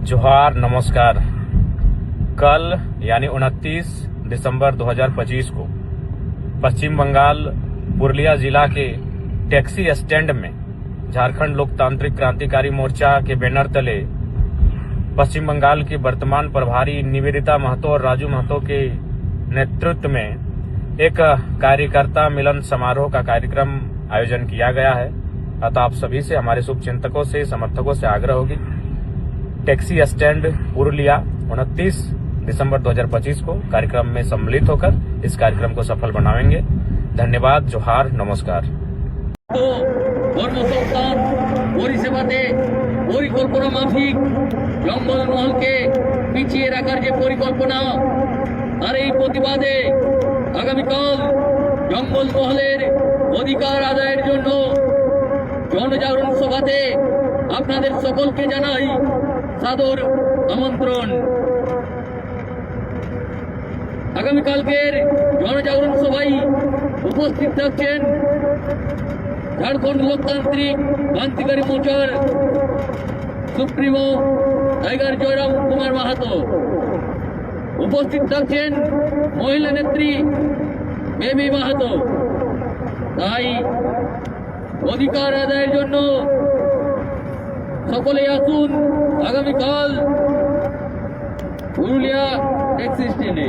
जोहार नमस्कार। कल यानी 29 दिसंबर 2025 को पश्चिम बंगाल पुरुलिया जिला के टैक्सी स्टैंड में झारखंड लोकतांत्रिक क्रांतिकारी मोर्चा के बैनर तले पश्चिम बंगाल की वर्तमान प्रभारी निवेदिता महतो और राजू महतो के नेतृत्व में एक कार्यकर्ता मिलन समारोह का कार्यक्रम आयोजन किया गया है। अतः आप सभी से, हमारे शुभचिंतकों से, समर्थकों से आग्रह होगी, टैक्सी स्टैंड पुरुलिया 29 दिसंबर 2025 को कार्यक्रम में सम्मिलित होकर इस कार्यक्रम को सफल बनाएंगे। धन्यवाद। जोहार नमस्कार। কর্মসংস্থান পরিষেবাতে পরিকল্পনা মাফিক জঙ্গলমহলকে পিছিয়ে রাখার যে পরিকল্পনা, আর এই প্রতিবাদে আগামীকাল জঙ্গলমহলের অধিকার আদায়ের জন্য জনজাগরণ সভাতে আপনাদের সকলকে জানাই সাদর আমন্ত্রণ। আগামীকালকের জনজাগরণ সভায় উপস্থিত থাকছেন झारखंड लोकतांत्रिक क्रांतिकारी मोर्चार सुप्रीमो टाइगर जयराम कुमार माहातो, उपस्थित থাকছেন महिला नेत्री বেবি মাহাতো। তাই অধিকার আদায়ের জন্য সকলে আসুন আগামীকাল পুরুলিয়া ট্যাক্সি স্ট্যান্ডে।